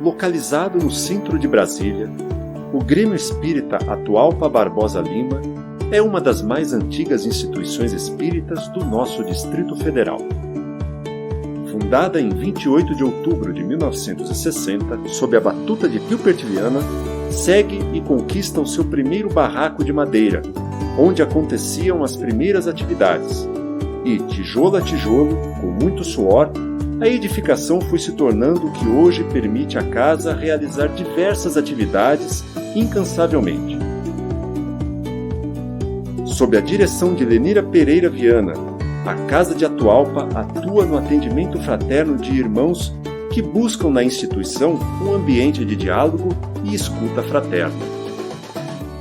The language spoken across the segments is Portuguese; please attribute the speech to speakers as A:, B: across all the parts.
A: localizado no centro de Brasília, o Grêmio Espírita Atualpa Barbosa Lima é uma das mais antigas instituições espíritas do nosso Distrito Federal. Fundada em 28 de outubro de 1960, sob a batuta de Hilbert Viana, segue e conquista o seu primeiro barraco de madeira, onde aconteciam as primeiras atividades. E, tijolo a tijolo, com muito suor, a edificação foi se tornando o que hoje permite à casa realizar diversas atividades incansavelmente. Sob a direção de Lenira Pereira Viana, a Casa de Atualpa atua no atendimento fraterno de irmãos que buscam na instituição um ambiente de diálogo e escuta fraterna.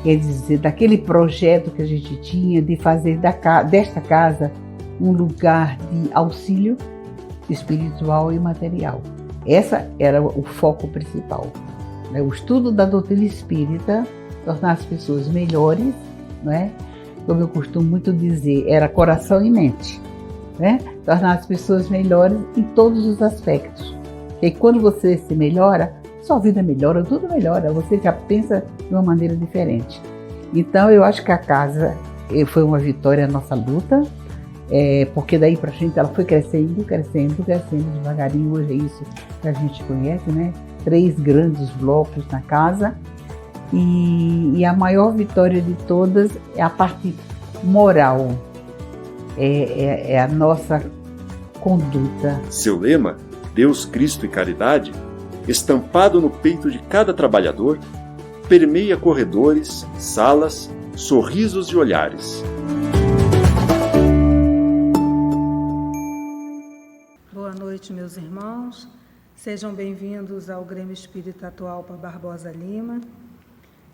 B: Quer dizer, daquele projeto que a gente tinha de fazer desta casa um lugar de auxílio espiritual e material. Essa era o foco principal. O estudo da doutrina espírita, tornar as pessoas melhores, né? Como eu costumo muito dizer, era coração e mente, né? Tornar as pessoas melhores em todos os aspectos. E quando você se melhora, sua vida melhora, tudo melhora, você já pensa de uma maneira diferente. Então eu acho que a casa foi uma vitória na nossa luta, porque daí pra frente ela foi crescendo devagarinho. Hoje é isso que a gente conhece, né? 3 grandes blocos na casa. E a maior vitória de todas é a parte moral, é a nossa conduta.
A: Seu lema, Deus, Cristo e Caridade, estampado no peito de cada trabalhador, permeia corredores, salas, sorrisos e olhares.
C: Boa noite, meus irmãos. Sejam bem-vindos ao Grêmio Espírita Atualpa Barbosa Lima.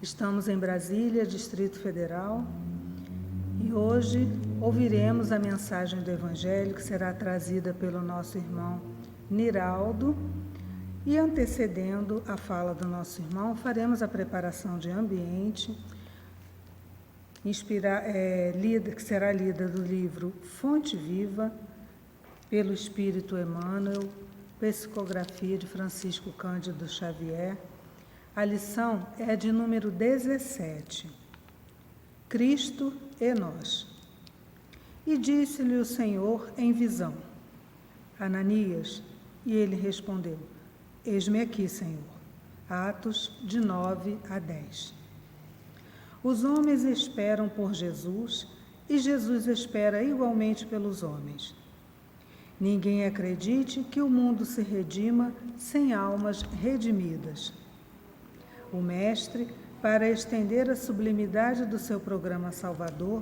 C: Estamos em Brasília, Distrito Federal, e hoje ouviremos a mensagem do Evangelho que será trazida pelo nosso irmão Niraldo, e antecedendo a fala do nosso irmão, faremos a preparação de ambiente, que será lida do livro Fonte Viva, pelo Espírito Emmanuel, psicografia de Francisco Cândido Xavier. A lição é de número 17. Cristo e nós. E disse-lhe o Senhor em visão: Ananias. E ele respondeu: Eis-me aqui, Senhor. Atos de 9 a 10. Os homens esperam por Jesus e Jesus espera igualmente pelos homens. Ninguém acredite que o mundo se redima sem almas redimidas. O Mestre, para estender a sublimidade do seu programa salvador,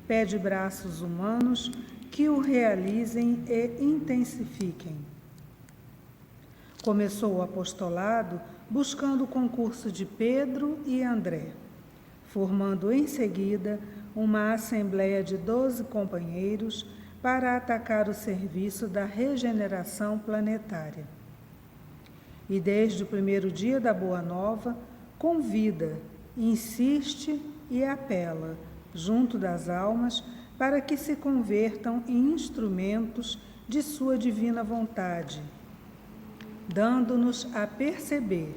C: pede braços humanos que o realizem e intensifiquem. Começou o apostolado buscando o concurso de Pedro e André, formando em seguida uma assembleia de 12 companheiros para atacar o serviço da regeneração planetária. E desde o primeiro dia da Boa Nova, convida, insiste e apela, junto das almas, para que se convertam em instrumentos de sua divina vontade, dando-nos a perceber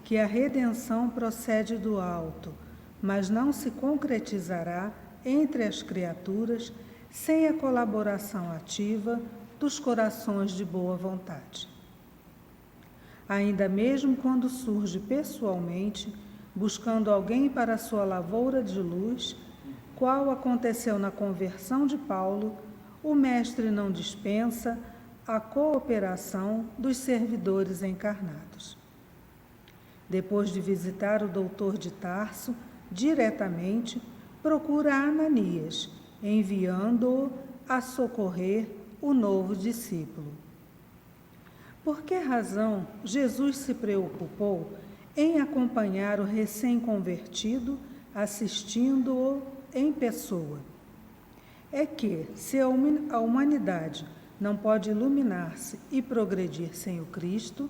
C: que a redenção procede do alto, mas não se concretizará entre as criaturas sem a colaboração ativa dos corações de boa vontade. Ainda mesmo quando surge pessoalmente, buscando alguém para a sua lavoura de luz, qual aconteceu na conversão de Paulo, o Mestre não dispensa a cooperação dos servidores encarnados. Depois de visitar o doutor de Tarso, diretamente procura Ananias, enviando-o a socorrer o novo discípulo. Por que razão Jesus se preocupou em acompanhar o recém-convertido, assistindo-o em pessoa? É que, se a humanidade não pode iluminar-se e progredir sem o Cristo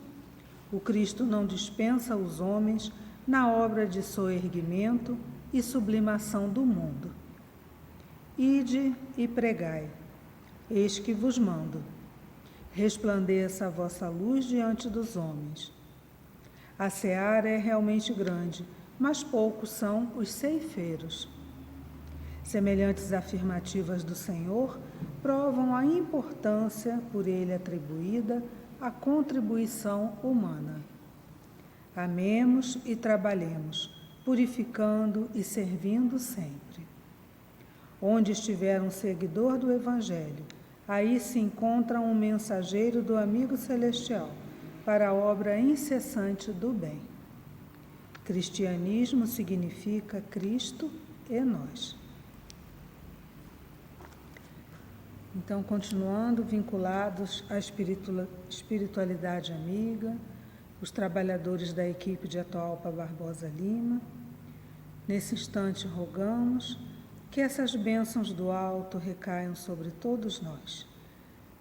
C: não dispensa os homens na obra de soerguimento e sublimação do mundo. Ide e pregai, eis que vos mando. Resplandeça a vossa luz diante dos homens. A seara é realmente grande, mas poucos são os ceifeiros. Semelhantes afirmativas do Senhor provam a importância por ele atribuída à contribuição humana. Amemos e trabalhemos, purificando e servindo sempre. Onde estiver um seguidor do Evangelho, aí se encontra um mensageiro do amigo celestial para a obra incessante do bem. Cristianismo significa Cristo e nós. Então, continuando, vinculados à espiritualidade amiga, os trabalhadores da equipe de Atahualpa Barbosa Lima, nesse instante rogamos que essas bênçãos do alto recaiam sobre todos nós,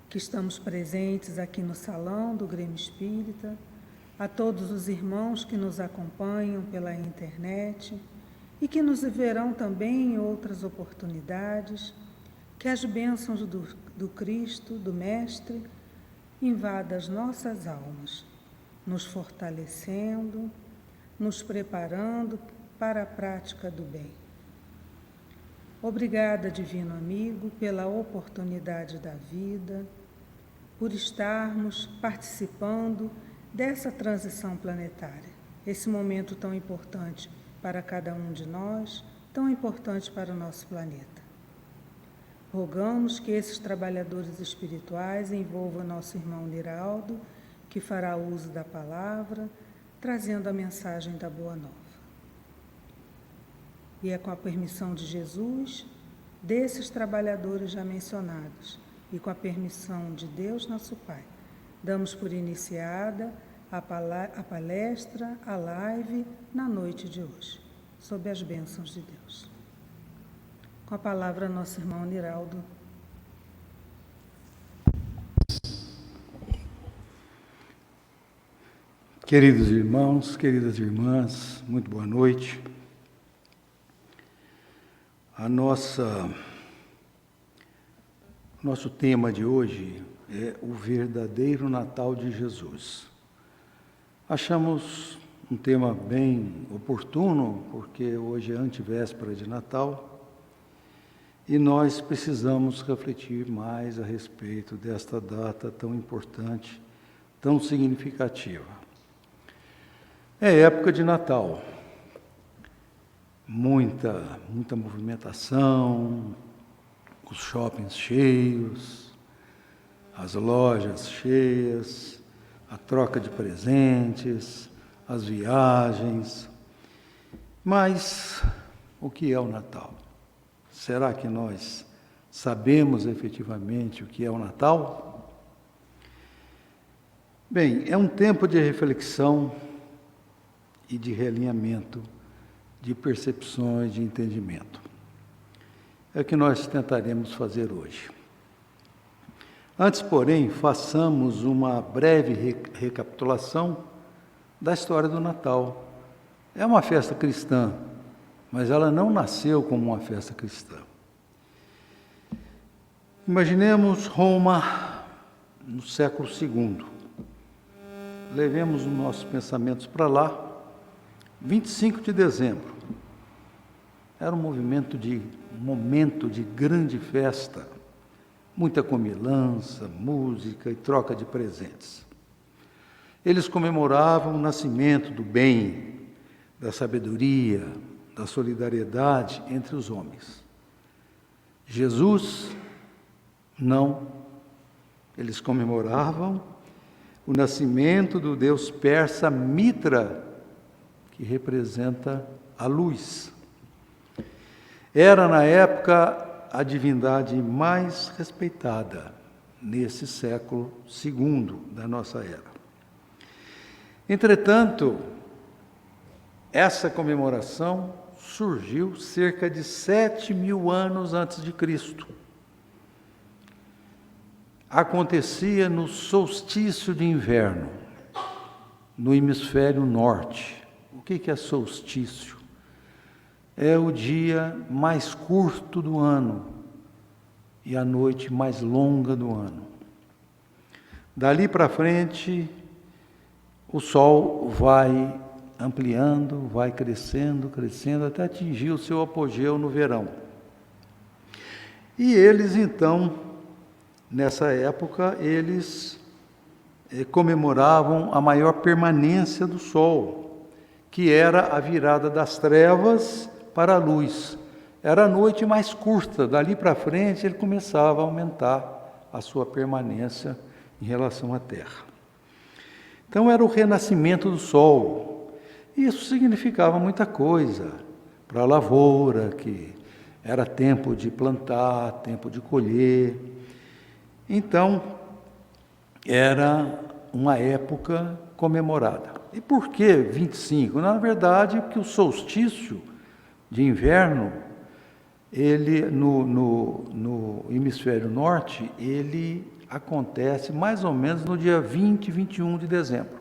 C: que estamos presentes aqui no salão do Grêmio Espírita, a todos os irmãos que nos acompanham pela internet e que nos verão também em outras oportunidades, que as bênçãos do Cristo, do Mestre, invadam as nossas almas, nos fortalecendo, nos preparando para a prática do bem. Obrigada, Divino Amigo, pela oportunidade da vida, por estarmos participando dessa transição planetária, esse momento tão importante para cada um de nós, tão importante para o nosso planeta. Rogamos que esses trabalhadores espirituais envolvam nosso irmão Niraldo, que fará uso da palavra, trazendo a mensagem da Boa Nova. E é com a permissão de Jesus, desses trabalhadores já mencionados, e com a permissão de Deus, nosso Pai, damos por iniciada a palestra, a live, na noite de hoje, sob as bênçãos de Deus. Com a palavra, nosso irmão Niraldo.
D: Queridos irmãos, queridas irmãs, muito boa noite. Nosso tema de hoje é o verdadeiro Natal de Jesus. Achamos um tema bem oportuno, porque hoje é antevéspera de Natal, e nós precisamos refletir mais a respeito desta data tão importante, tão significativa. É época de Natal, muita movimentação, os shoppings cheios, as lojas cheias, a troca de presentes, as viagens. Mas o que é o Natal? Será que nós sabemos efetivamente o que é o Natal? Bem, é um tempo de reflexão e de realinhamento de percepções, de entendimento. É o que nós tentaremos fazer hoje. Antes, porém, façamos uma breve recapitulação da história do Natal. É uma festa cristã, mas ela não nasceu como uma festa cristã. Imaginemos Roma no século II. Levemos os nossos pensamentos para lá. 25 de dezembro. Era um momento de grande festa, muita comilança, música e troca de presentes. Eles comemoravam o nascimento do bem, da sabedoria, da solidariedade entre os homens. Jesus, não. Eles comemoravam o nascimento do deus persa Mitra, que representa a luz. Era, na época, a divindade mais respeitada nesse século II da nossa era. Entretanto, essa comemoração surgiu cerca de 7.000 anos antes de Cristo. Acontecia no solstício de inverno, no hemisfério norte. O que é solstício? É o dia mais curto do ano e a noite mais longa do ano. Dali para frente, o sol vai ampliando, vai crescendo, crescendo, até atingir o seu apogeu no verão. E eles, então, nessa época, eles comemoravam a maior permanência do sol, que era a virada das trevas para a luz. Era a noite mais curta, dali para frente ele começava a aumentar a sua permanência em relação à Terra. Então era o renascimento do sol. Isso significava muita coisa para a lavoura, que era tempo de plantar, tempo de colher. Então, era uma época comemorada. E por que 25? Na verdade, porque o solstício de inverno, ele no hemisfério norte, ele acontece mais ou menos no dia 20 e 21 de dezembro.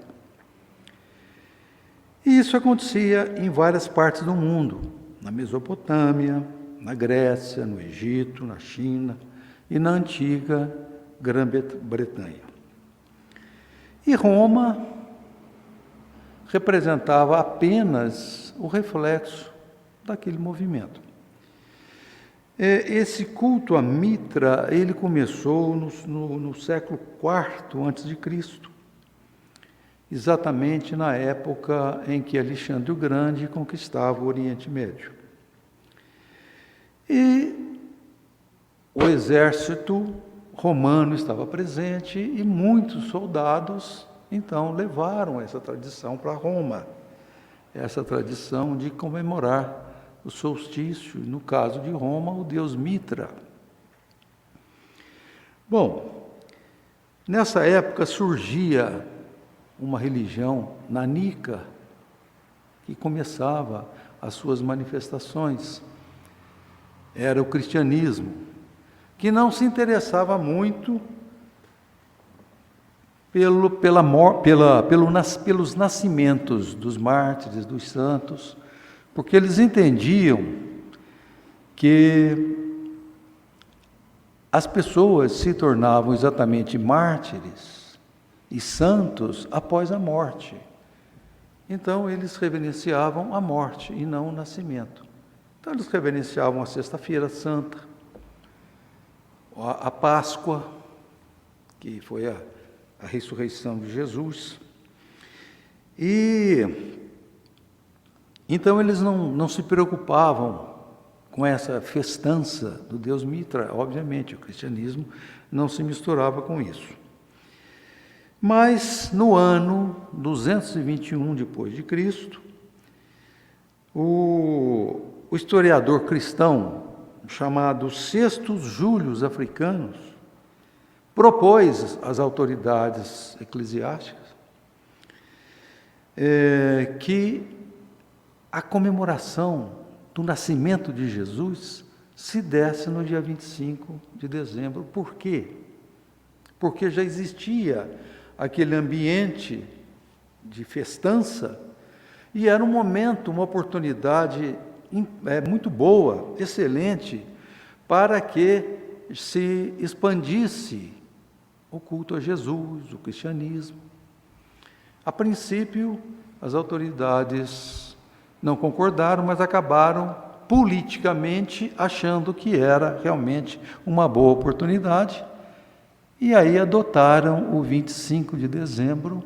D: E isso acontecia em várias partes do mundo, na Mesopotâmia, na Grécia, no Egito, na China e na antiga Grã-Bretanha. E Roma representava apenas o reflexo daquele movimento. Esse culto a Mitra, ele começou no século IV a.C., exatamente na época em que Alexandre o Grande conquistava o Oriente Médio. E o exército romano estava presente e muitos soldados, então, levaram essa tradição para Roma, essa tradição de comemorar o solstício, no caso de Roma, o deus Mitra. Bom, nessa época surgia uma religião nanica que começava as suas manifestações. Era o cristianismo, que não se interessava muito pelos nascimentos dos mártires, dos santos, porque eles entendiam que as pessoas se tornavam exatamente mártires e santos após a morte. Então, eles reverenciavam a morte e não o nascimento. Então, eles reverenciavam a Sexta-feira Santa, a Páscoa, que foi a ressurreição de Jesus. E então eles não se preocupavam com essa festança do deus Mitra. Obviamente, o cristianismo não se misturava com isso. Mas no ano 221 depois de Cristo, o historiador cristão chamado Sextus Július Africanus propôs às autoridades eclesiásticas que a comemoração do nascimento de Jesus se desse no dia 25 de dezembro. Por quê? Porque já existia aquele ambiente de festança e era um momento, uma oportunidade muito boa, excelente, para que se expandisse o culto a Jesus, o cristianismo. A princípio, as autoridades não concordaram, mas acabaram politicamente achando que era realmente uma boa oportunidade, e aí adotaram o 25 de dezembro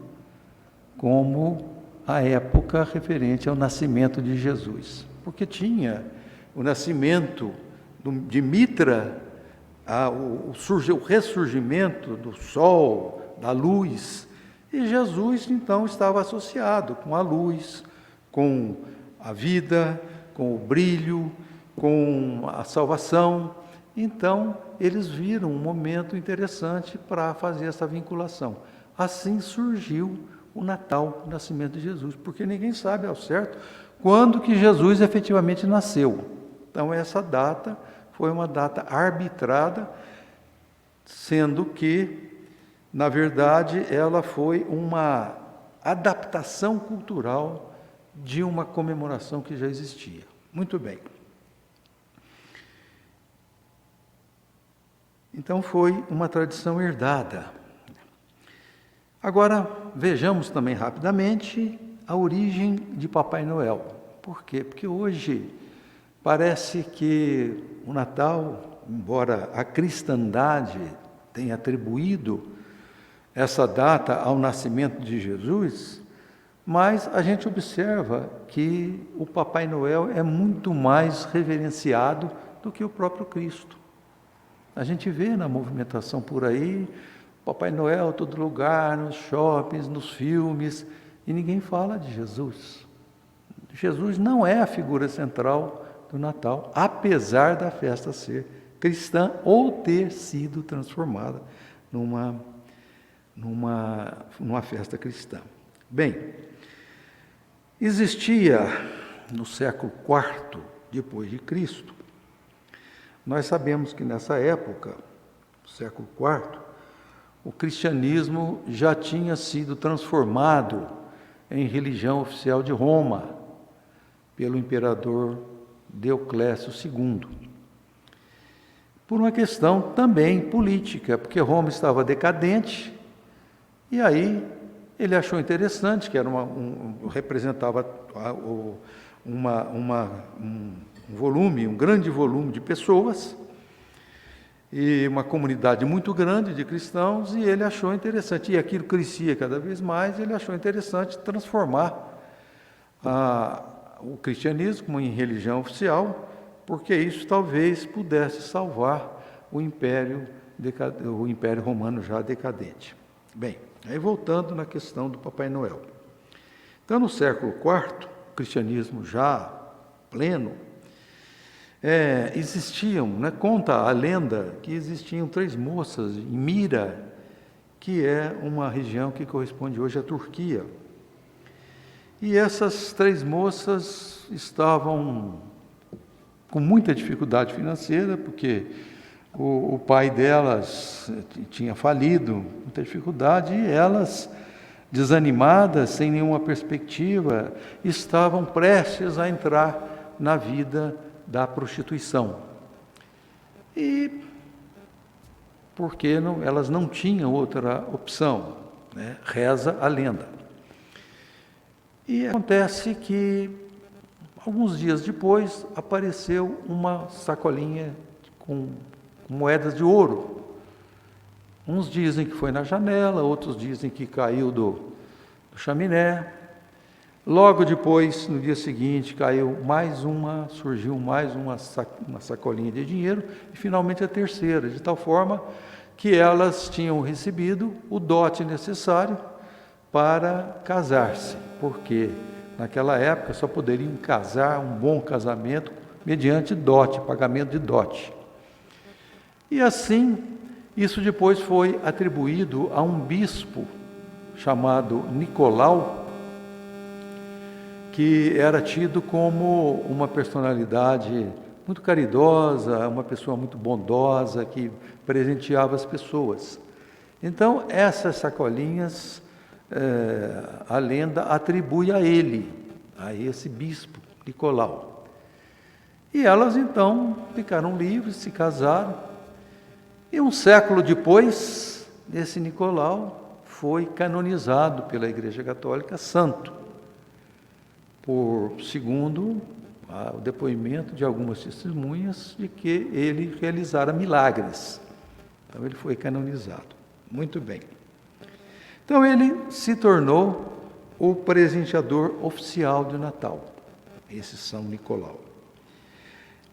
D: como a época referente ao nascimento de Jesus. Porque tinha o nascimento de Mitra, o ressurgimento do sol, da luz, e Jesus então estava associado com a luz, com a vida, com o brilho, com a salvação. Então, eles viram um momento interessante para fazer essa vinculação. Assim surgiu o Natal, o nascimento de Jesus, porque ninguém sabe ao certo quando que Jesus efetivamente nasceu. Então, essa data foi uma data arbitrada, sendo que, na verdade, ela foi uma adaptação cultural de uma comemoração que já existia. Muito bem. Então, foi uma tradição herdada. Agora, vejamos também rapidamente a origem de Papai Noel. Por quê? Porque hoje parece que o Natal, embora a cristandade tenha atribuído essa data ao nascimento de Jesus, mas a gente observa que o Papai Noel é muito mais reverenciado do que o próprio Cristo. A gente vê na movimentação por aí, Papai Noel em todo lugar, nos shoppings, nos filmes, e ninguém fala de Jesus. Jesus não é a figura central do Natal, apesar da festa ser cristã ou ter sido transformada numa festa cristã. Bem, existia no século IV depois de Cristo, nós sabemos que nessa época, século IV, o cristianismo já tinha sido transformado em religião oficial de Roma, pelo imperador Dioclésio II. Por uma questão também política, porque Roma estava decadente, e aí ele achou interessante, que era representava um grande volume de pessoas, e uma comunidade muito grande de cristãos, e ele achou interessante, e aquilo crescia cada vez mais, ele achou interessante transformar o cristianismo em religião oficial, porque isso talvez pudesse salvar o Império Romano já decadente. Bem, aí voltando na questão do Papai Noel. Então, no século IV, o cristianismo já pleno, existiam, conta a lenda que existiam 3 moças em Mira, que é uma região que corresponde hoje à Turquia. E essas 3 moças estavam com muita dificuldade financeira, porque o pai delas tinha falido, muita dificuldade, e elas, desanimadas, sem nenhuma perspectiva, estavam prestes a entrar na vida da prostituição. E porque elas não tinham outra opção, reza a lenda. E acontece que, alguns dias depois, apareceu uma sacolinha com moedas de ouro. Uns dizem que foi na janela, outros dizem que caiu do chaminé. Logo depois, no dia seguinte, surgiu mais uma sacolinha de dinheiro, e finalmente a terceira, de tal forma que elas tinham recebido o dote necessário para casar-se, porque naquela época só poderiam casar um bom casamento mediante dote, pagamento de dote. E assim, isso depois foi atribuído a um bispo chamado Nicolau, que era tido como uma personalidade muito caridosa, uma pessoa muito bondosa, que presenteava as pessoas. Então, essas sacolinhas, a lenda atribui a ele, a esse bispo Nicolau. E elas, então, ficaram livres, se casaram, e um século depois, esse Nicolau foi canonizado pela Igreja Católica santo, segundo o depoimento de algumas testemunhas de que ele realizara milagres. Então, ele foi canonizado. Muito bem. Então, ele se tornou o presenteador oficial de Natal, esse São Nicolau.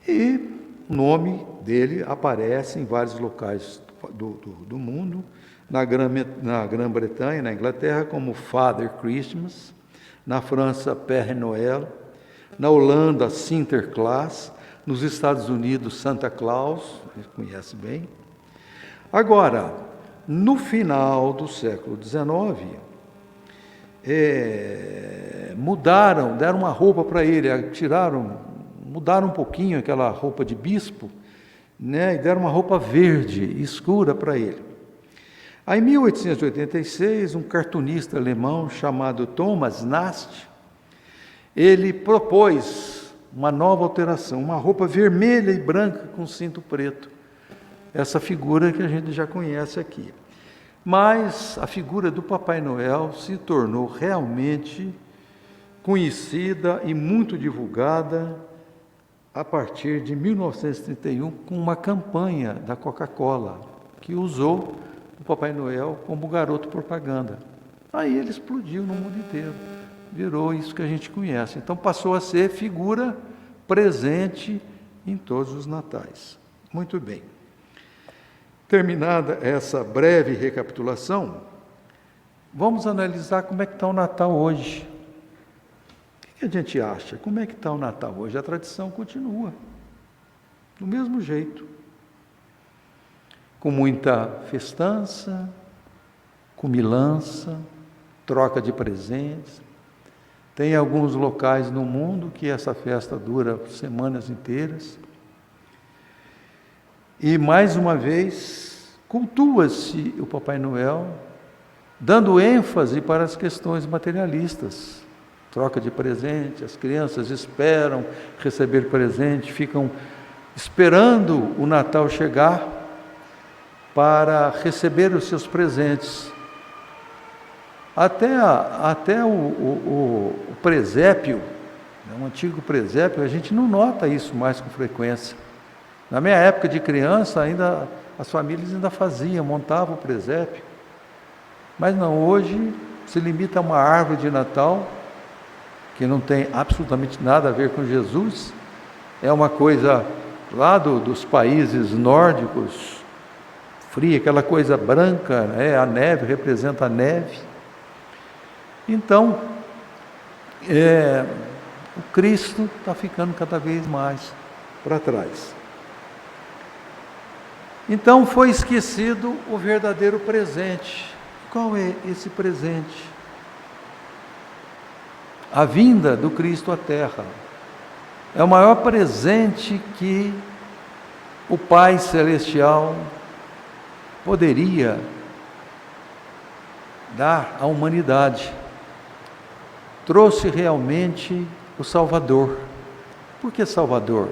D: E o nome dele aparece em vários locais do mundo, na Grã-Bretanha, na Inglaterra, como Father Christmas, na França, Père Noël, na Holanda, Sinterklaas, nos Estados Unidos, Santa Claus, você conhece bem. Agora, no final do século XIX, deram uma roupa para ele, mudaram um pouquinho aquela roupa de bispo, e deram uma roupa verde, escura para ele. Aí, em 1886, um cartunista alemão chamado Thomas Nast, ele propôs uma nova alteração, uma roupa vermelha e branca com cinto preto. Essa figura que a gente já conhece aqui. Mas a figura do Papai Noel se tornou realmente conhecida e muito divulgada a partir de 1931, com uma campanha da Coca-Cola, que usou o Papai Noel como garoto propaganda. Aí ele explodiu no mundo inteiro, virou isso que a gente conhece. Então passou a ser figura presente em todos os natais. Muito bem. Terminada essa breve recapitulação, vamos analisar como é que está o Natal hoje. O que a gente acha? Como é que está o Natal hoje? A tradição continua, do mesmo jeito, com muita festança, comilança, troca de presentes. Tem alguns locais no mundo que essa festa dura semanas inteiras. E, mais uma vez, cultua-se o Papai Noel, dando ênfase para as questões materialistas. Troca de presente, as crianças esperam receber presente, ficam esperando o Natal chegar para receber os seus presentes. Até o presépio, o antigo presépio, a gente não nota isso mais com frequência. Na minha época de criança, ainda as famílias ainda faziam, montavam o presépio. Mas não, hoje se limita a uma árvore de Natal, que não tem absolutamente nada a ver com Jesus. É uma coisa lá dos países nórdicos, fria, aquela coisa branca, né? A neve representa a neve. Então, o Cristo está ficando cada vez mais para trás. Então foi esquecido o verdadeiro presente. Qual é esse presente? A vinda do Cristo à Terra. É o maior presente que o Pai Celestial poderia dar à humanidade. Trouxe realmente o Salvador. Por que Salvador?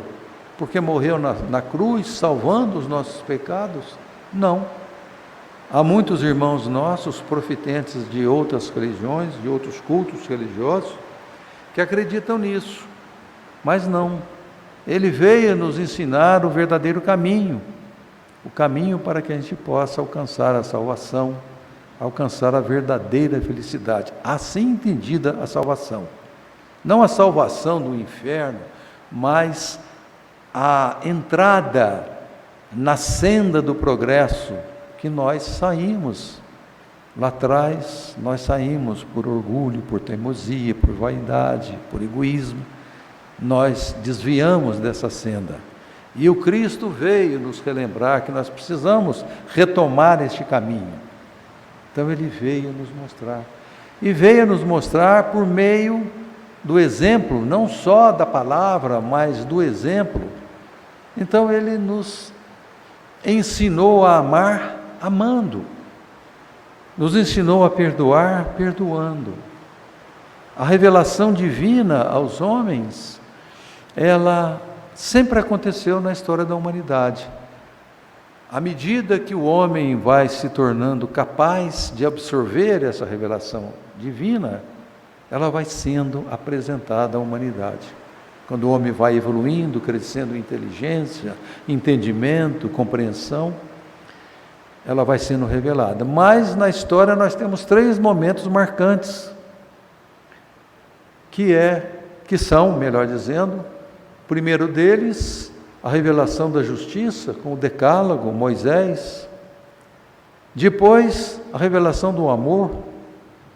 D: Porque morreu na cruz, salvando os nossos pecados? Não. Há muitos irmãos nossos, profetantes de outras religiões, de outros cultos religiosos, que acreditam nisso. Mas não. Ele veio nos ensinar o verdadeiro caminho. O caminho para que a gente possa alcançar a salvação, alcançar a verdadeira felicidade. Assim entendida a salvação. Não a salvação do inferno, mas a entrada na senda do progresso que nós saímos. Lá atrás, nós saímos por orgulho, por teimosia, por vaidade, por egoísmo. Nós desviamos dessa senda. E o Cristo veio nos relembrar que nós precisamos retomar este caminho. Então ele veio nos mostrar. E veio nos mostrar por meio do exemplo, não só da palavra, mas do exemplo. Então ele nos ensinou a amar, amando. Nos ensinou a perdoar, perdoando. A revelação divina aos homens, ela sempre aconteceu na história da humanidade. À medida que o homem vai se tornando capaz de absorver essa revelação divina, ela vai sendo apresentada à humanidade. Quando o homem vai evoluindo, crescendo em inteligência, entendimento, compreensão, ela vai sendo revelada. Mas na história nós temos 3 momentos marcantes, que são, melhor dizendo, o primeiro deles, a revelação da justiça, com o decálogo, Moisés. Depois, a revelação do amor,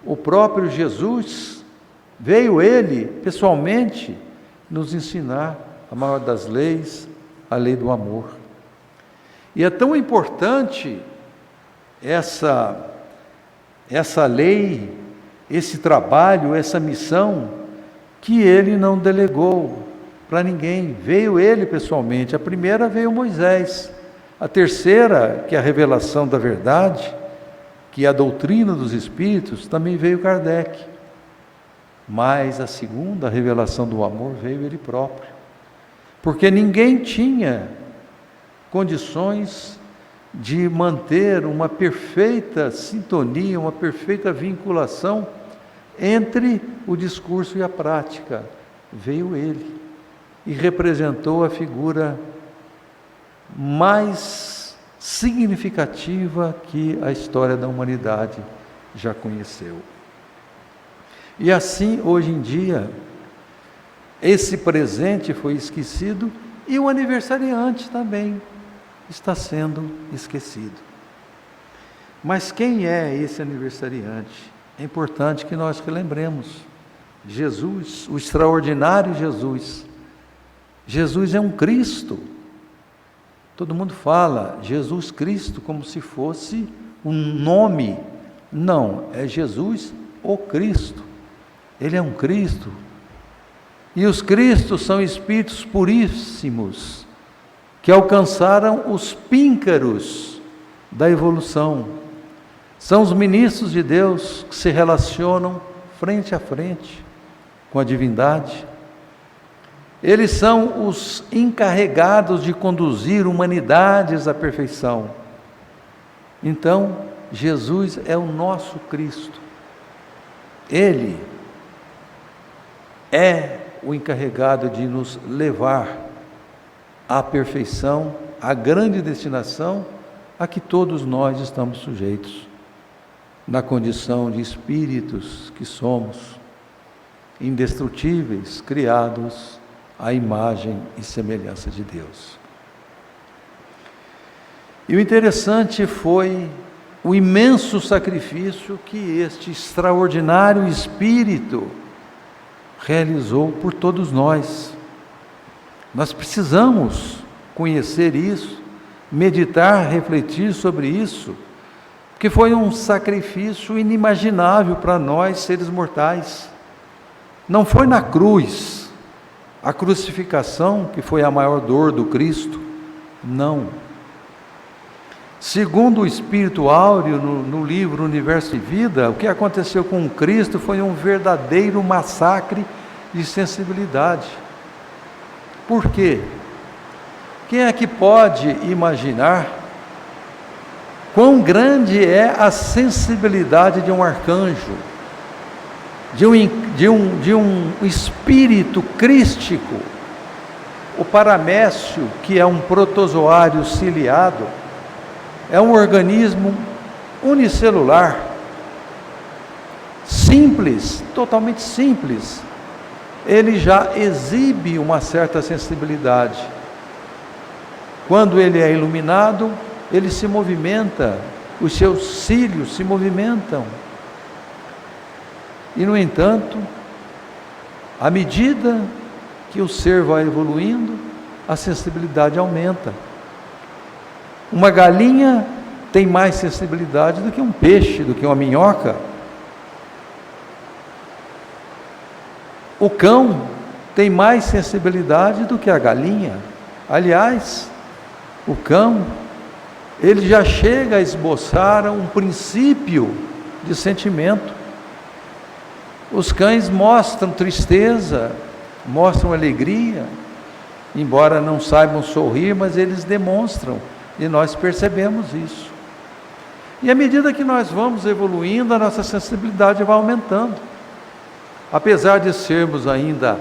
D: o próprio Jesus, veio ele, pessoalmente, nos ensinar a maior das leis, a lei do amor. E é tão importante essa lei, esse trabalho, essa missão, que ele não delegou para ninguém, veio ele pessoalmente. A primeira veio Moisés, a terceira, que é a revelação da verdade, que é a doutrina dos Espíritos, também veio Kardec. Mas a segunda, a revelação do amor, veio ele próprio, porque ninguém tinha condições de manter uma perfeita sintonia, uma perfeita vinculação entre o discurso e a prática. Veio ele e representou a figura mais significativa que a história da humanidade já conheceu. E assim, hoje em dia, esse presente foi esquecido e o aniversariante também está sendo esquecido. Mas quem é esse aniversariante? É importante que nós relembremos. Jesus, o extraordinário Jesus. Jesus é um Cristo. Todo mundo fala Jesus Cristo como se fosse um nome. Não, é Jesus o Cristo. Ele é um Cristo. E os Cristos são espíritos puríssimos que alcançaram os píncaros da evolução. São os ministros de Deus que se relacionam frente a frente com a divindade. Eles são os encarregados de conduzir humanidades à perfeição. Então, Jesus é o nosso Cristo. Ele é o encarregado de nos levar à perfeição, à grande destinação a que todos nós estamos sujeitos, na condição de espíritos que somos, indestrutíveis, criados à imagem e semelhança de Deus. E o interessante foi o imenso sacrifício que este extraordinário Espírito realizou por todos nós. Nós precisamos conhecer isso, meditar, refletir sobre isso, porque foi um sacrifício inimaginável para nós, seres mortais. Não foi na cruz, a crucificação, que foi a maior dor do Cristo, não. Segundo o Espírito Áureo, no livro Universo e Vida, o que aconteceu com o Cristo foi um verdadeiro massacre de sensibilidade. Por quê? Quem é que pode imaginar quão grande é a sensibilidade de um arcanjo, de um espírito crístico? O paramécio, que é um protozoário ciliado, é um organismo unicelular, simples, totalmente simples. Ele já exibe uma certa sensibilidade. Quando ele é iluminado, ele se movimenta, os seus cílios se movimentam. E, no entanto, à medida que o ser vai evoluindo, a sensibilidade aumenta. Uma galinha tem mais sensibilidade do que um peixe, do que uma minhoca. O cão tem mais sensibilidade do que a galinha. Aliás, o cão, ele já chega a esboçar um princípio de sentimento. Os cães mostram tristeza, mostram alegria, embora não saibam sorrir, mas eles demonstram. E nós percebemos isso. E à medida que nós vamos evoluindo, a nossa sensibilidade vai aumentando. Apesar de sermos ainda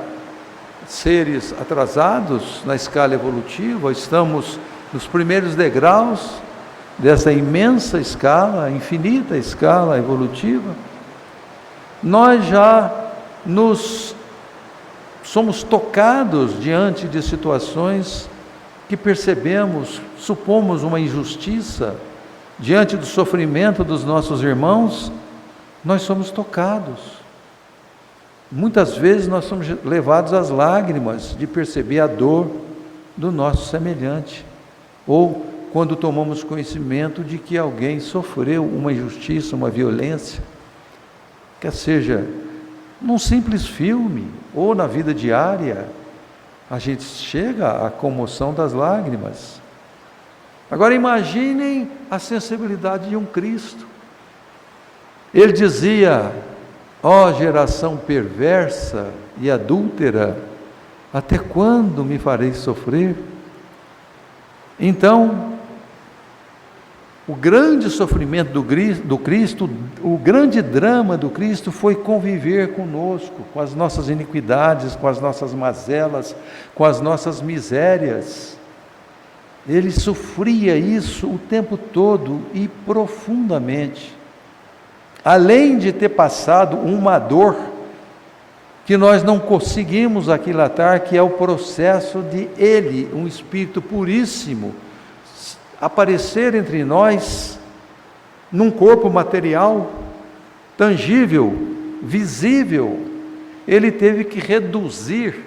D: seres atrasados na escala evolutiva, estamos nos primeiros degraus dessa imensa escala, infinita escala evolutiva, nós já somos tocados diante de situações que percebemos, supomos uma injustiça, diante do sofrimento dos nossos irmãos, nós somos tocados. Muitas vezes nós somos levados às lágrimas de perceber a dor do nosso semelhante, ou quando tomamos conhecimento de que alguém sofreu uma injustiça, uma violência, quer seja num simples filme ou na vida diária, a gente chega à comoção das lágrimas. Agora imaginem a sensibilidade de um Cristo. Ele dizia: ó geração perversa e adúltera, até quando me fareis sofrer? Então, O grande sofrimento do Cristo, o grande drama do Cristo foi conviver conosco, com as nossas iniquidades, com as nossas mazelas, com as nossas misérias. Ele sofria isso o tempo todo e profundamente. Além de ter passado uma dor que nós não conseguimos aquilatar, que é o processo de Ele, um Espírito puríssimo, aparecer entre nós num corpo material, tangível, visível. Ele teve que reduzir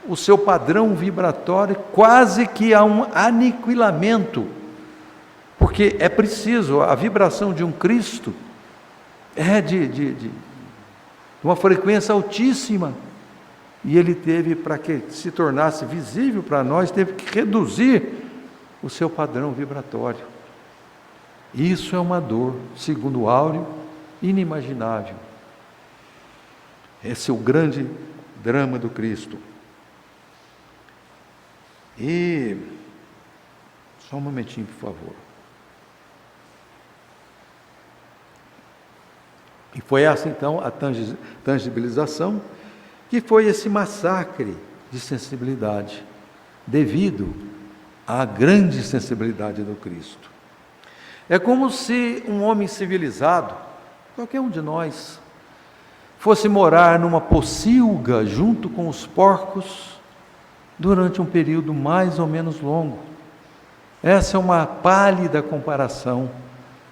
D: o seu padrão vibratório quase que a um aniquilamento, porque é preciso, a vibração de um Cristo é de uma frequência altíssima, e ele teve, para que se tornasse visível para nós, teve que reduzir o seu padrão vibratório. Isso é uma dor, segundo Áureo, inimaginável. Esse é o grande drama do Cristo. E só um momentinho, por favor. E foi essa então a tangibilização, que foi esse massacre de sensibilidade, devido à grande sensibilidade do Cristo. É como se um homem civilizado, qualquer um de nós, fosse morar numa pocilga junto com os porcos durante um período mais ou menos longo. Essa é uma pálida comparação.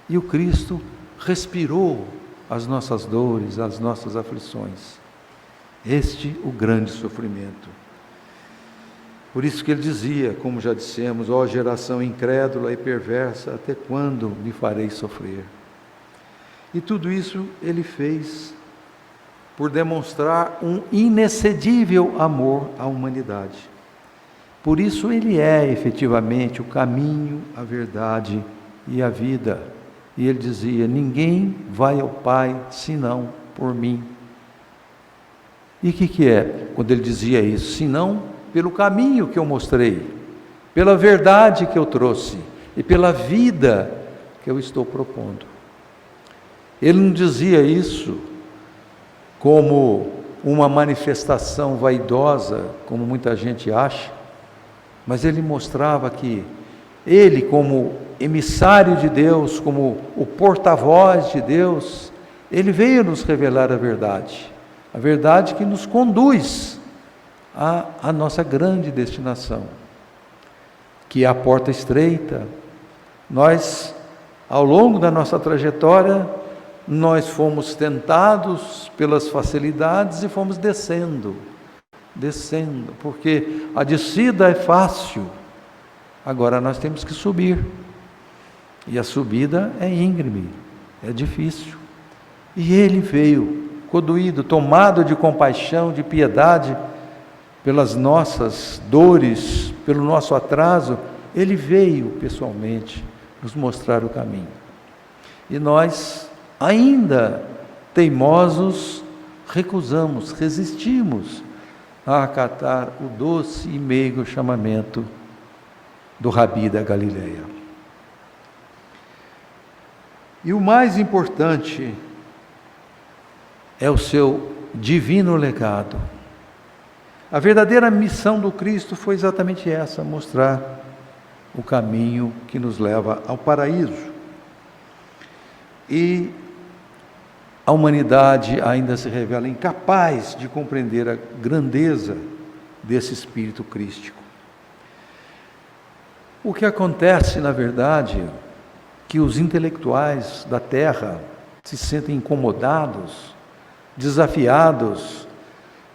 D: E o Cristo respirou as nossas dores, as nossas aflições. Este o grande sofrimento. Por isso que ele dizia, como já dissemos: ó geração incrédula e perversa, até quando me farei sofrer? E tudo isso ele fez por demonstrar um inexcedível amor à humanidade. Por isso ele é efetivamente o caminho, a verdade e a vida. E ele dizia: ninguém vai ao Pai senão por mim. E o que é quando ele dizia isso? Senão pelo caminho que eu mostrei, pela verdade que eu trouxe e pela vida que eu estou propondo. Ele não dizia isso como uma manifestação vaidosa, como muita gente acha, mas ele mostrava que ele, como emissário de Deus, como o porta-voz de Deus, ele veio nos revelar a verdade que nos conduz à nossa grande destinação, que é a porta estreita. Nós, ao longo da nossa trajetória, nós fomos tentados pelas facilidades e fomos descendo, porque a descida é fácil, agora nós temos que subir, e a subida é íngreme, é difícil. E ele veio, conduído, tomado de compaixão, de piedade, pelas nossas dores, pelo nosso atraso, ele veio pessoalmente nos mostrar o caminho. E nós, ainda teimosos, resistimos a acatar o doce e meigo chamamento do Rabi da Galileia. E o mais importante é o seu divino legado. A verdadeira missão do Cristo foi exatamente essa: mostrar o caminho que nos leva ao paraíso. E a humanidade ainda se revela incapaz de compreender a grandeza desse espírito crístico. O que acontece, na verdade, que os intelectuais da Terra se sentem incomodados, desafiados,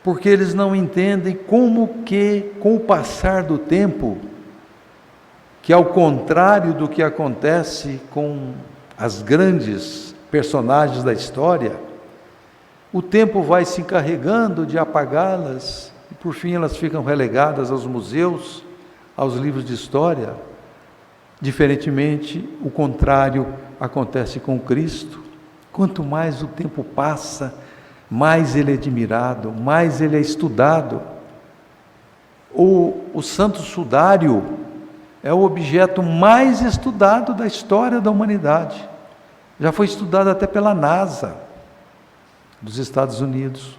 D: porque eles não entendem como que, com o passar do tempo, que ao contrário do que acontece com as grandes personagens da história, o tempo vai se encarregando de apagá-las, e por fim elas ficam relegadas aos museus, aos livros de história. Diferentemente, o contrário acontece com Cristo. Quanto mais o tempo passa, mais ele é admirado, mais ele é estudado. O Santo Sudário é o objeto mais estudado da história da humanidade. Já foi estudado até pela NASA dos Estados Unidos.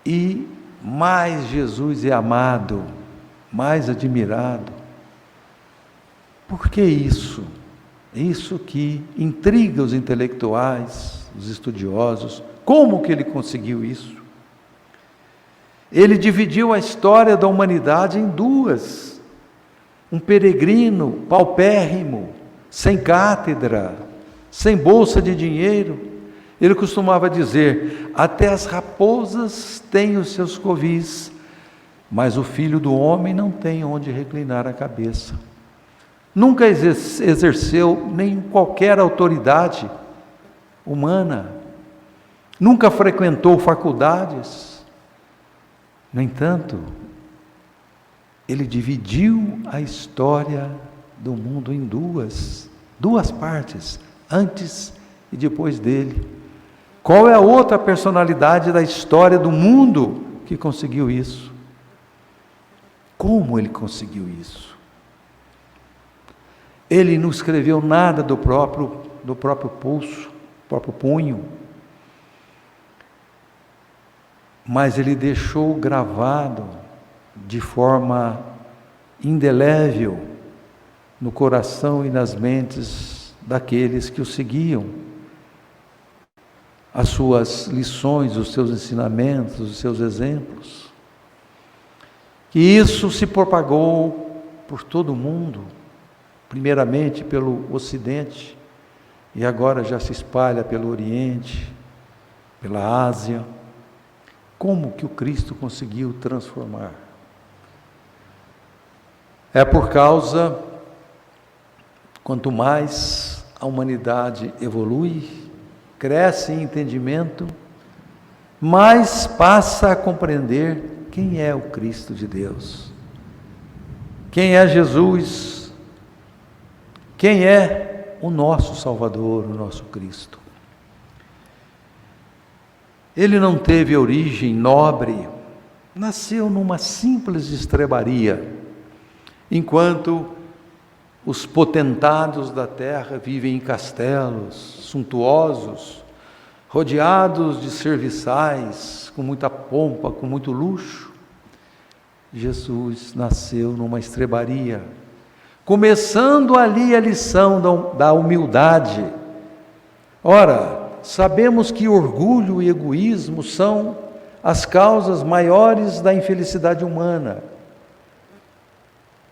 D: E mais Jesus é amado, mais admirado. Por que isso? Isso que intriga os intelectuais, os estudiosos. Como que ele conseguiu isso? Ele dividiu a história da humanidade em duas. Um peregrino paupérrimo, sem cátedra, sem bolsa de dinheiro. Ele costumava dizer: até as raposas têm os seus covis, mas o filho do homem não tem onde reclinar a cabeça. Nunca exerceu nem qualquer autoridade humana, nunca frequentou faculdades. No entanto, ele dividiu a história do mundo em duas partes, antes e depois dele. Qual é a outra personalidade da história do mundo que conseguiu isso? Como ele conseguiu isso? Ele não escreveu nada do próprio pulso, próprio punho, mas ele deixou gravado de forma indelével no coração e nas mentes daqueles que o seguiam, as suas lições, os seus ensinamentos, os seus exemplos. Que isso se propagou por todo o mundo, primeiramente pelo Ocidente, e agora já se espalha pelo Oriente, pela Ásia. Como que o Cristo conseguiu transformar? É por causa, quanto mais a humanidade evolui, cresce em entendimento, mais passa a compreender quem é o Cristo de Deus, quem é Jesus, quem é o nosso Salvador, o nosso Cristo. Ele não teve origem nobre, nasceu numa simples estrebaria, enquanto os potentados da terra vivem em castelos suntuosos, rodeados de serviçais, com muita pompa, com muito luxo. Jesus nasceu numa estrebaria, começando ali a lição da humildade. Ora, sabemos que orgulho e egoísmo são as causas maiores da infelicidade humana.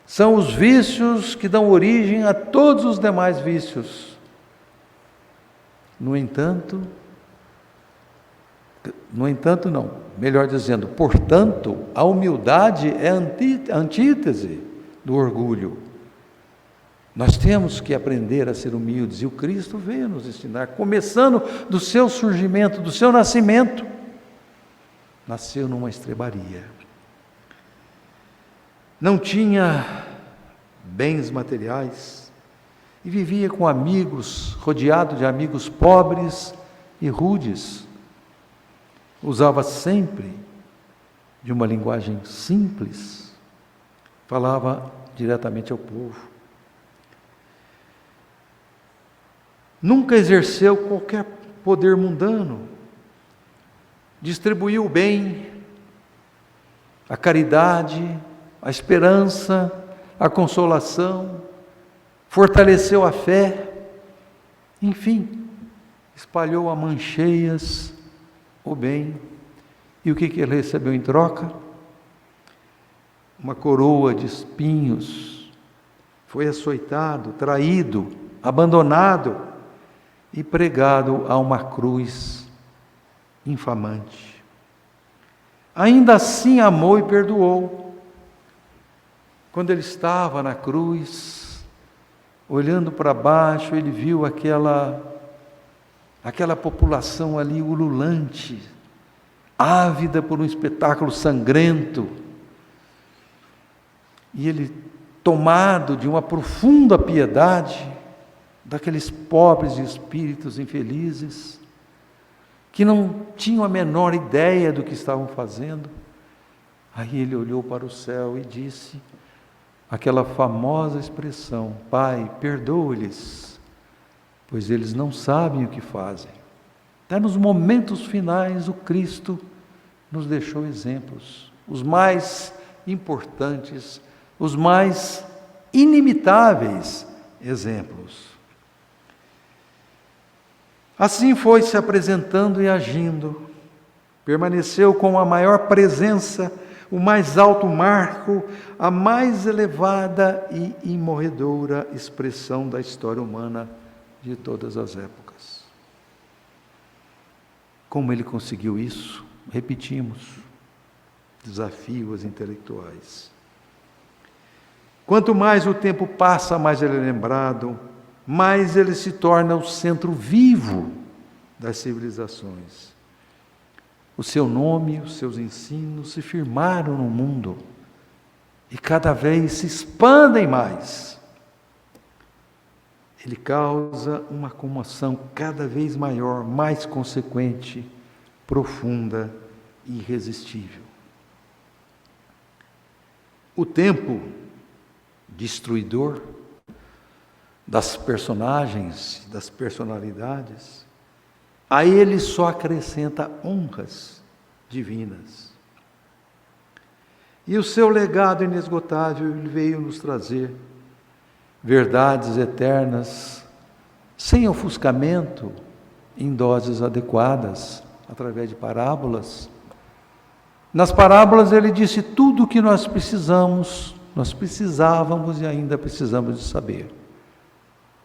D: São os vícios que dão origem a todos os demais vícios. No entanto não, melhor dizendo, portanto, a humildade é a antítese do orgulho. Nós temos que aprender a ser humildes, e o Cristo veio nos ensinar, começando do seu surgimento, do seu nascimento. Nasceu numa estrebaria. Não tinha bens materiais e vivia com amigos, rodeado de amigos pobres e rudes. Usava sempre de uma linguagem simples, falava diretamente ao povo. Nunca exerceu qualquer poder mundano, distribuiu o bem, a caridade, a esperança, a consolação, fortaleceu a fé, enfim, espalhou a mãos cheias o bem. E o que ele recebeu em troca? Uma coroa de espinhos. Foi açoitado, traído, abandonado e pregado a uma cruz infamante. Ainda assim amou e perdoou. Quando ele estava na cruz, olhando para baixo, ele viu aquela população ali ululante, ávida por um espetáculo sangrento. E ele, tomado de uma profunda piedade, daqueles pobres de espíritos infelizes, que não tinham a menor ideia do que estavam fazendo, Aí ele olhou para o céu e disse aquela famosa expressão: Pai, perdoa-lhes, pois eles não sabem o que fazem. Até nos momentos finais, o Cristo nos deixou exemplos, os mais importantes, os mais inimitáveis exemplos. Assim foi se apresentando e agindo, permaneceu com a maior presença, o mais alto marco, a mais elevada e imorredoura expressão da história humana de todas as épocas. Como ele conseguiu isso? Repetimos, desafios intelectuais. Quanto mais o tempo passa, mais ele é lembrado, mais ele se torna o centro vivo das civilizações. O seu nome, os seus ensinos se firmaram no mundo e cada vez se expandem mais. Ele causa uma comoção cada vez maior, mais consequente, profunda e irresistível. O tempo destruidor das personagens, das personalidades, a ele só acrescenta honras divinas. E o seu legado inesgotável veio nos trazer verdades eternas, sem ofuscamento, em doses adequadas, através de parábolas. Nas parábolas ele disse tudo o que nós precisávamos e ainda precisamos de saber.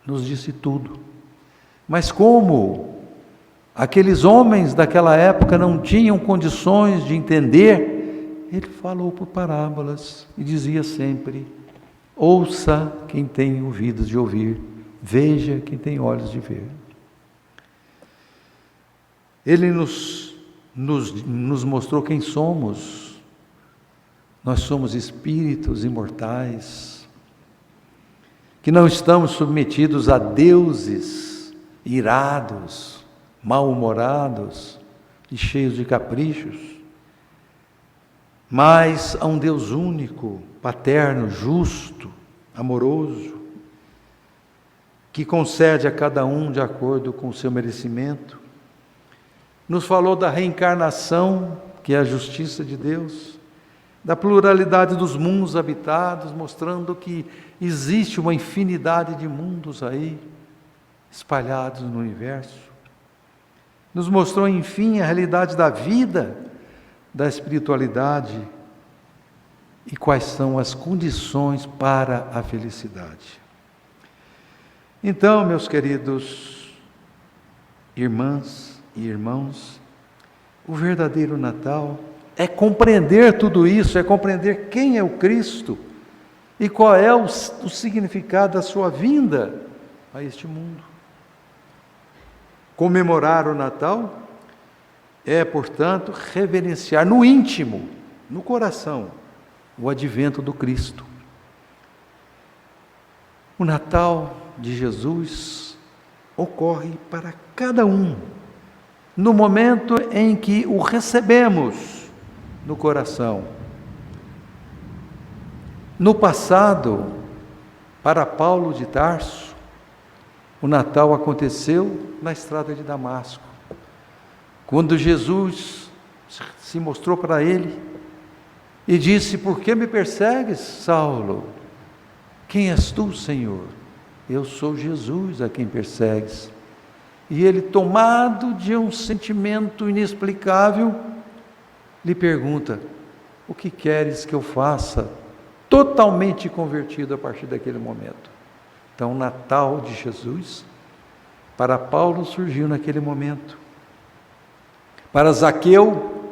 D: Nos disse tudo. Mas como aqueles homens daquela época não tinham condições de entender, ele falou por parábolas e dizia sempre: ouça quem tem ouvidos de ouvir, veja quem tem olhos de ver. Ele nos mostrou quem somos. Nós somos espíritos imortais, que não estamos submetidos a deuses irados, mal-humorados e cheios de caprichos, mas a um Deus único, paterno, justo, amoroso, que concede a cada um de acordo com o seu merecimento. Nos falou da reencarnação, que é a justiça de Deus, da pluralidade dos mundos habitados, mostrando que existe uma infinidade de mundos aí, espalhados no universo. Nos mostrou, enfim, a realidade da vida, da espiritualidade e quais são as condições para a felicidade. Então, meus queridos irmãs e irmãos, o verdadeiro Natal é compreender tudo isso, é compreender quem é o Cristo e qual é o significado da sua vinda a este mundo. Comemorar o Natal é, portanto, reverenciar no íntimo, no coração, o advento do Cristo. O Natal de Jesus ocorre para cada um, no momento em que o recebemos no coração. No passado, para Paulo de Tarso, o Natal aconteceu na estrada de Damasco, quando Jesus se mostrou para ele e disse: por que me persegues, Saulo? Quem és tu, Senhor? Eu sou Jesus a quem persegues. E ele, tomado de um sentimento inexplicável, lhe pergunta: o que queres que eu faça? Totalmente convertido a partir daquele momento. Então, o Natal de Jesus, para Paulo, surgiu naquele momento. Para Zaqueu,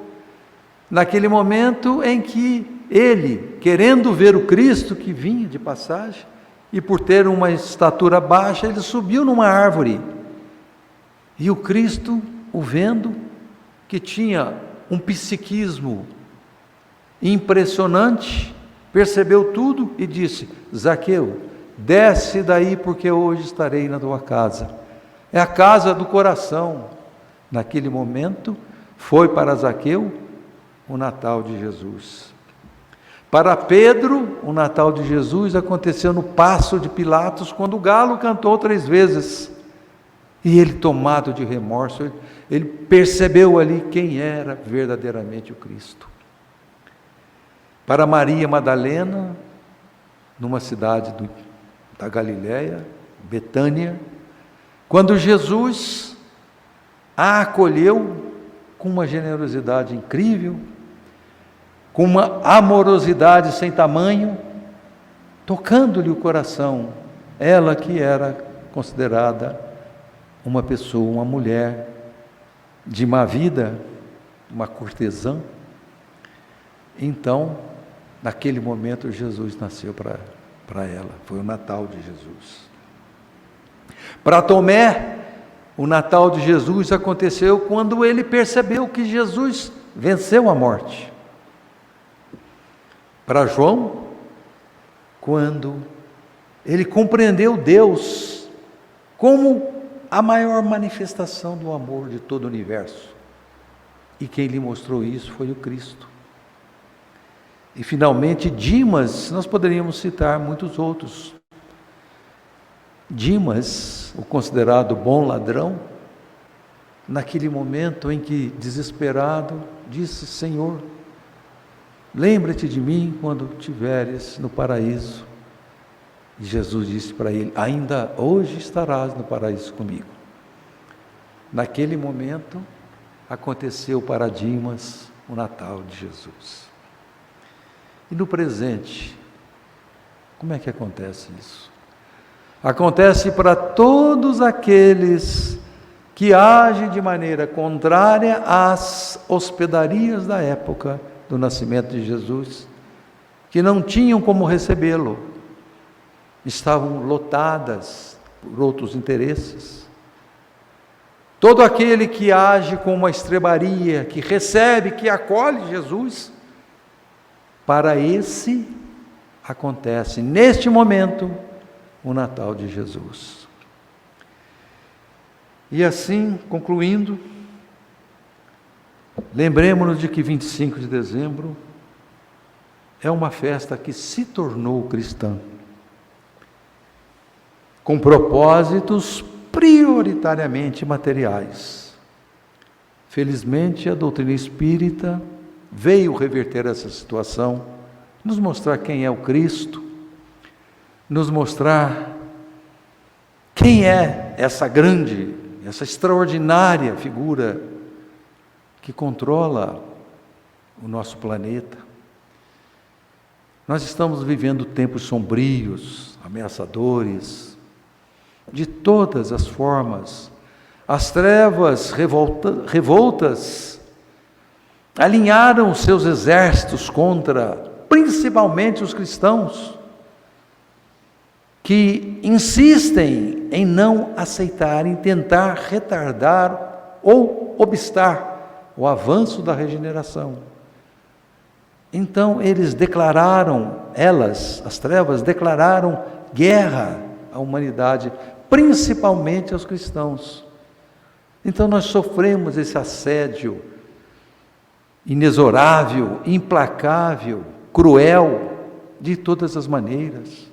D: naquele momento em que ele, querendo ver o Cristo que vinha de passagem, e por ter uma estatura baixa, ele subiu numa árvore. E o Cristo, o vendo, que tinha um psiquismo impressionante, percebeu tudo e disse: Zaqueu, desce daí, porque hoje estarei na tua casa. É a casa do coração. Naquele momento, foi para Zaqueu o Natal de Jesus. Para Pedro, o Natal de Jesus aconteceu no paço de Pilatos, quando o galo cantou 3 vezes. E ele, tomado de remorso, ele percebeu ali quem era verdadeiramente o Cristo. Para Maria Madalena, numa cidade da Galiléia, Betânia, quando Jesus a acolheu com uma generosidade incrível, com uma amorosidade sem tamanho, tocando-lhe o coração, ela que era considerada uma pessoa, uma mulher de má vida, uma cortesã. Então, naquele momento, Jesus nasceu para ela, foi o Natal de Jesus. Para Tomé, o Natal de Jesus aconteceu quando ele percebeu que Jesus venceu a morte. Para João, quando ele compreendeu Deus como a maior manifestação do amor de todo o universo. E quem lhe mostrou isso foi o Cristo. E finalmente Dimas, nós poderíamos citar muitos outros. Dimas, o considerado bom ladrão, naquele momento em que, desesperado, disse: Senhor, lembra-te de mim quando estiveres no paraíso. E Jesus disse para ele: ainda hoje estarás no paraíso comigo. Naquele momento, aconteceu para Dimas o Natal de Jesus. E no presente, como é que acontece isso? Acontece para todos aqueles que agem de maneira contrária às hospedarias da época do nascimento de Jesus, que não tinham como recebê-lo, estavam lotadas por outros interesses. Todo aquele que age com uma estrebaria, que recebe, que acolhe Jesus, para esse acontece neste momento o Natal de Jesus. E assim, concluindo, lembremos-nos de que 25 de dezembro é uma festa que se tornou cristã, com propósitos prioritariamente materiais. Felizmente, a doutrina espírita veio reverter essa situação, nos mostrar quem é o Cristo, nos mostrar quem é essa grande, essa extraordinária figura que controla o nosso planeta. Nós estamos vivendo tempos sombrios, ameaçadores, de todas as formas. As trevas revoltas alinharam seus exércitos contra, principalmente os cristãos, que insistem em não aceitar, em tentar retardar ou obstar o avanço da regeneração. Então eles declararam, as trevas declararam guerra à humanidade, principalmente aos cristãos. Então nós sofremos esse assédio inexorável, implacável, cruel, de todas as maneiras,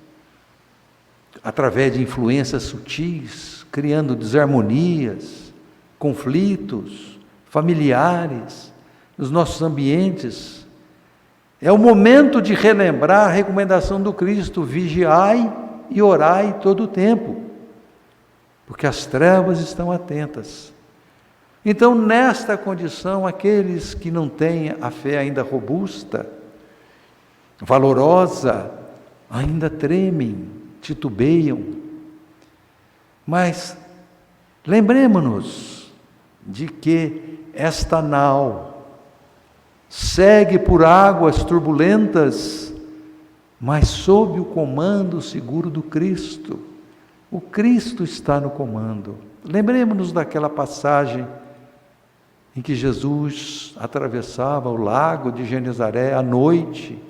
D: através de influências sutis, criando desarmonias, conflitos familiares nos nossos ambientes. É o momento de relembrar a recomendação do Cristo: vigiai e orai todo o tempo, porque as trevas estão atentas. Então, nesta condição, aqueles que não têm a fé ainda robusta, valorosa, ainda tremem, titubeiam. Mas lembremos-nos de que esta nau segue por águas turbulentas, mas sob o comando seguro do Cristo. O Cristo está no comando. Lembremos-nos daquela passagem em que Jesus atravessava o lago de Genezaré à noite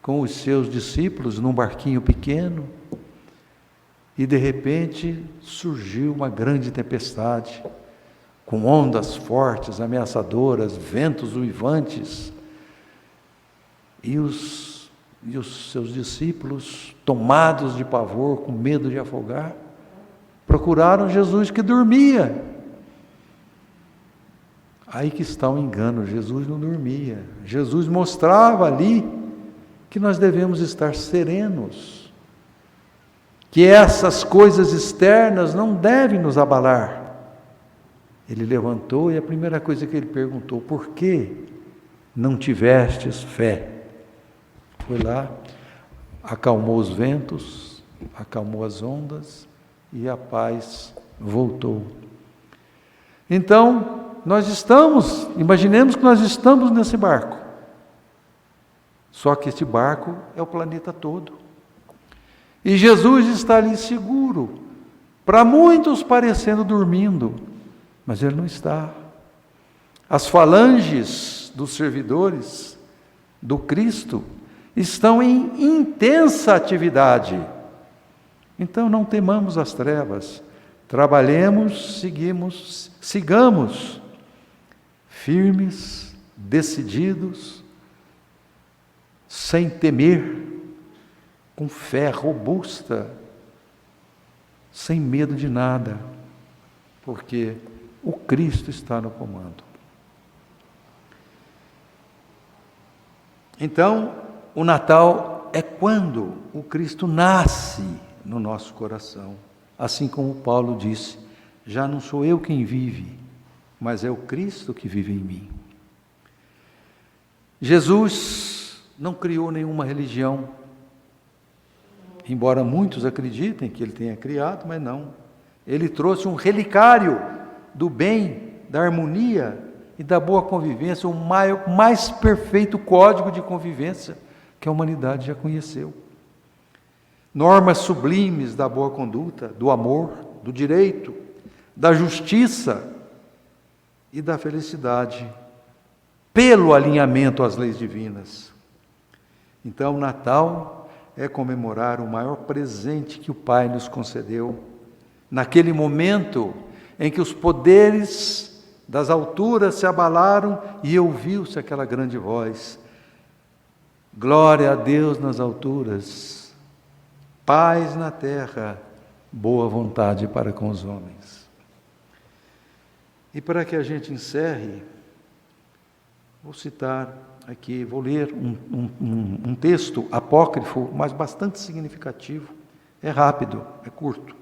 D: com os seus discípulos num barquinho pequeno, e de repente surgiu uma grande tempestade, com ondas fortes, ameaçadoras, ventos uivantes, e os e os seus discípulos, tomados de pavor, com medo de afogar, procuraram Jesus que dormia. Aí que está o engano, Jesus não dormia. Jesus mostrava ali que nós devemos estar serenos, que essas coisas externas não devem nos abalar. Ele levantou e a primeira coisa que ele perguntou: por que não tivestes fé? Foi lá, acalmou os ventos, acalmou as ondas e a paz voltou. Então, imaginemos que nós estamos nesse barco. Só que este barco é o planeta todo. E Jesus está ali seguro, para muitos parecendo dormindo, mas ele não está. As falanges dos servidores do Cristo estão em intensa atividade. Então não temamos as trevas, trabalhemos, sigamos firmes, decididos, sem temer, com fé robusta, sem medo de nada, porque o Cristo está no comando. Então, o Natal é quando o Cristo nasce no nosso coração. Assim como Paulo disse: já não sou eu quem vive, mas é o Cristo que vive em mim. Jesus não criou nenhuma religião, embora muitos acreditem que ele tenha criado, mas não. Ele trouxe um relicário do bem, da harmonia e da boa convivência, o mais perfeito código de convivência que a humanidade já conheceu. Normas sublimes da boa conduta, do amor, do direito, da justiça e da felicidade, pelo alinhamento às leis divinas. Então, o Natal é comemorar o maior presente que o Pai nos concedeu, naquele momento em que os poderes das alturas se abalaram e ouviu-se aquela grande voz: glória a Deus nas alturas, paz na terra, boa vontade para com os homens. E para que a gente encerre, vou ler um texto apócrifo, mas bastante significativo. É rápido, é curto.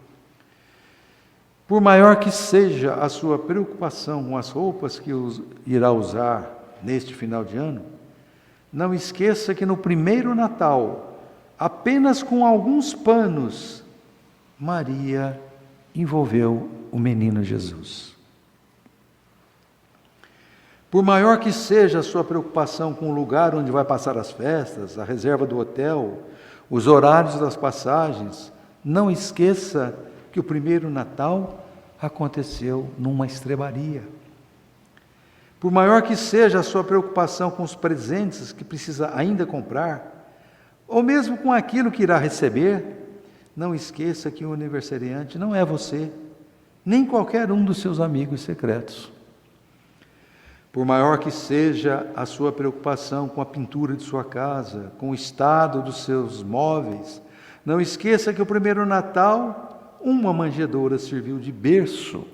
D: Por maior que seja a sua preocupação com as roupas que irá usar neste final de ano, não esqueça que no primeiro Natal, apenas com alguns panos, Maria envolveu o menino Jesus. Por maior que seja a sua preocupação com o lugar onde vai passar as festas, a reserva do hotel, os horários das passagens, não esqueça que o primeiro Natal aconteceu numa estrebaria. Por maior que seja a sua preocupação com os presentes que precisa ainda comprar, ou mesmo com aquilo que irá receber, não esqueça que o aniversariante não é você, nem qualquer um dos seus amigos secretos. Por maior que seja a sua preocupação com a pintura de sua casa, com o estado dos seus móveis, não esqueça que o primeiro Natal, uma manjedoura serviu de berço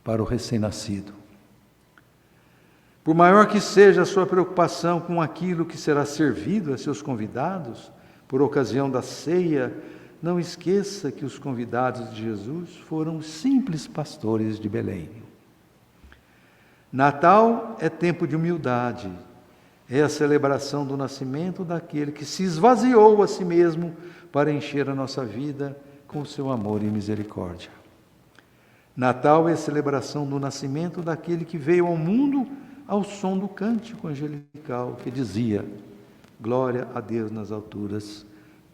D: para o recém-nascido. Por maior que seja a sua preocupação com aquilo que será servido a seus convidados, por ocasião da ceia, não esqueça que os convidados de Jesus foram os simples pastores de Belém. Natal é tempo de humildade, é a celebração do nascimento daquele que se esvaziou a si mesmo para encher a nossa vida com o seu amor e misericórdia. Natal é a celebração do nascimento daquele que veio ao mundo ao som do cântico angelical que dizia: glória a Deus nas alturas,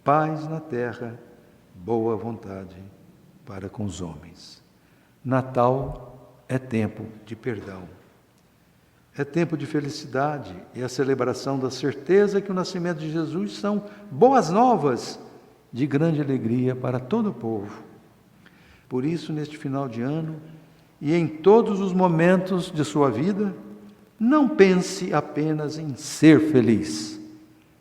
D: paz na terra, boa vontade para com os homens. Natal é tempo de perdão. É tempo de felicidade, é a celebração da certeza que o nascimento de Jesus são boas novas de grande alegria para todo o povo. Por isso, neste final de ano e em todos os momentos de sua vida, não pense apenas em ser feliz,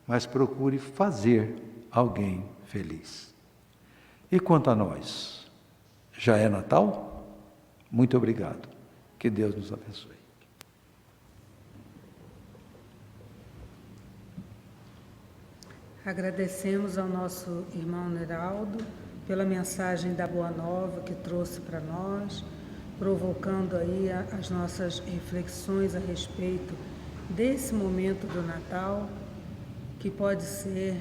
D: mas procure fazer alguém feliz. E quanto a nós? Já é Natal? Muito obrigado. Que Deus nos abençoe.
C: Agradecemos ao nosso irmão Neraldo pela mensagem da Boa Nova que trouxe para nós, provocando aí as nossas reflexões a respeito desse momento do Natal, que pode ser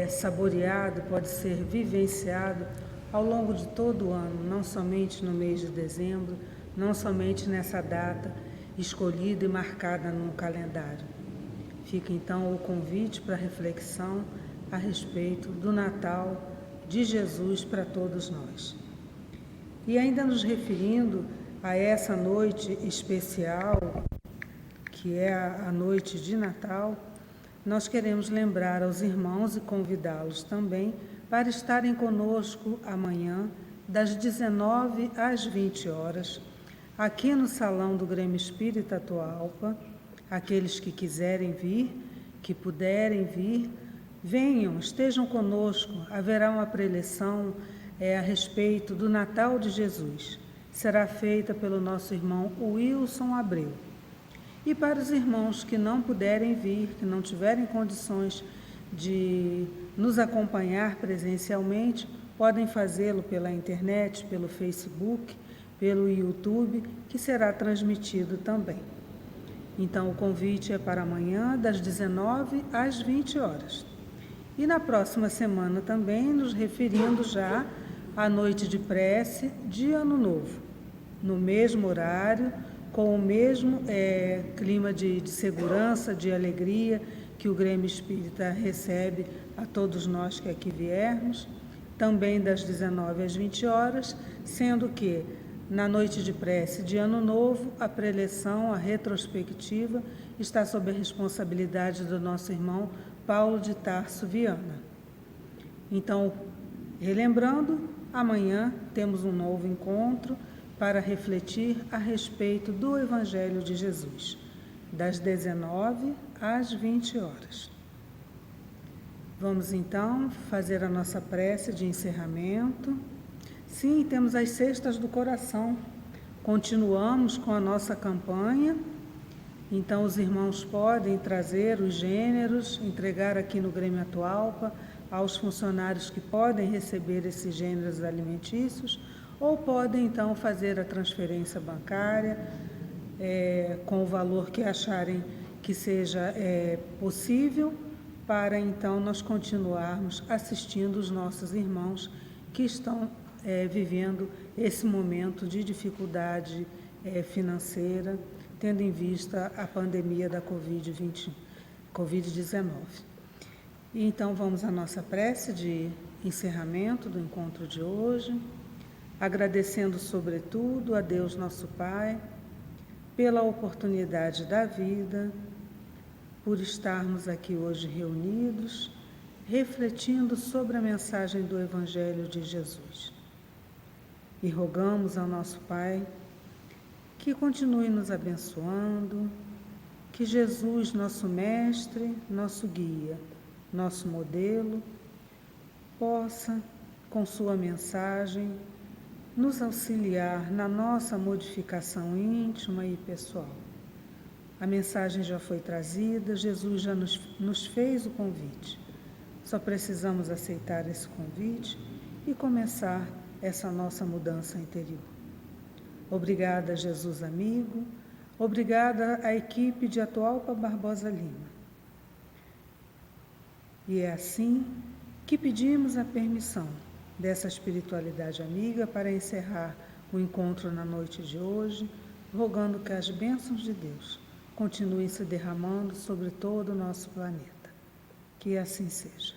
C: saboreado, pode ser vivenciado ao longo de todo o ano, não somente no mês de dezembro, não somente nessa data escolhida e marcada no calendário. Fica então o convite para reflexão a respeito do Natal de Jesus para todos nós. E ainda nos referindo a essa noite especial, que é a noite de Natal, nós queremos lembrar aos irmãos e convidá-los também para estarem conosco amanhã, das 19 às 20 horas, aqui no Salão do Grêmio Espírita Atualpa. Aqueles que quiserem vir, que puderem vir, venham, estejam conosco. Haverá uma preleção a respeito do Natal de Jesus. Será feita pelo nosso irmão Wilson Abreu. E para os irmãos que não puderem vir, que não tiverem condições de nos acompanhar presencialmente, podem fazê-lo pela internet, pelo Facebook, pelo YouTube, que será transmitido também. Então, o convite é para amanhã, das 19 às 20 horas. E na próxima semana também, nos referindo já à noite de prece de Ano Novo, no mesmo horário, com o mesmo clima de segurança, de alegria que o Grêmio Espírita recebe a todos nós que aqui viermos, também das 19 às 20 horas, sendo que na noite de prece de Ano Novo, a preleção, a retrospectiva, está sob a responsabilidade do nosso irmão Paulo de Tarso Viana. Então, relembrando, amanhã temos um novo encontro para refletir a respeito do Evangelho de Jesus, das 19 às 20 horas. Vamos então fazer a nossa prece de encerramento. Sim, temos as cestas do coração. Continuamos com a nossa campanha. Então, os irmãos podem trazer os gêneros, entregar aqui no Grêmio Atualpa aos funcionários que podem receber esses gêneros alimentícios, ou podem, então, fazer a transferência bancária com o valor que acharem que seja possível, para, então, nós continuarmos assistindo os nossos irmãos que estão vivendo esse momento de dificuldade financeira, tendo em vista a pandemia da Covid-19. E então vamos à nossa prece de encerramento do encontro de hoje, agradecendo sobretudo a Deus nosso Pai pela oportunidade da vida, por estarmos aqui hoje reunidos, refletindo sobre a mensagem do Evangelho de Jesus. E rogamos ao nosso Pai que continue nos abençoando, que Jesus, nosso Mestre, nosso guia, nosso modelo, possa, com sua mensagem, nos auxiliar na nossa modificação íntima e pessoal. A mensagem já foi trazida, Jesus já nos fez o convite. Só precisamos aceitar esse convite e começar essa nossa mudança interior. Obrigada, Jesus amigo. Obrigada à equipe de Atualpa Barbosa Lima. E é assim que pedimos a permissão dessa espiritualidade amiga para encerrar o encontro na noite de hoje, rogando que as bênçãos de Deus continuem se derramando sobre todo o nosso planeta. Que assim seja.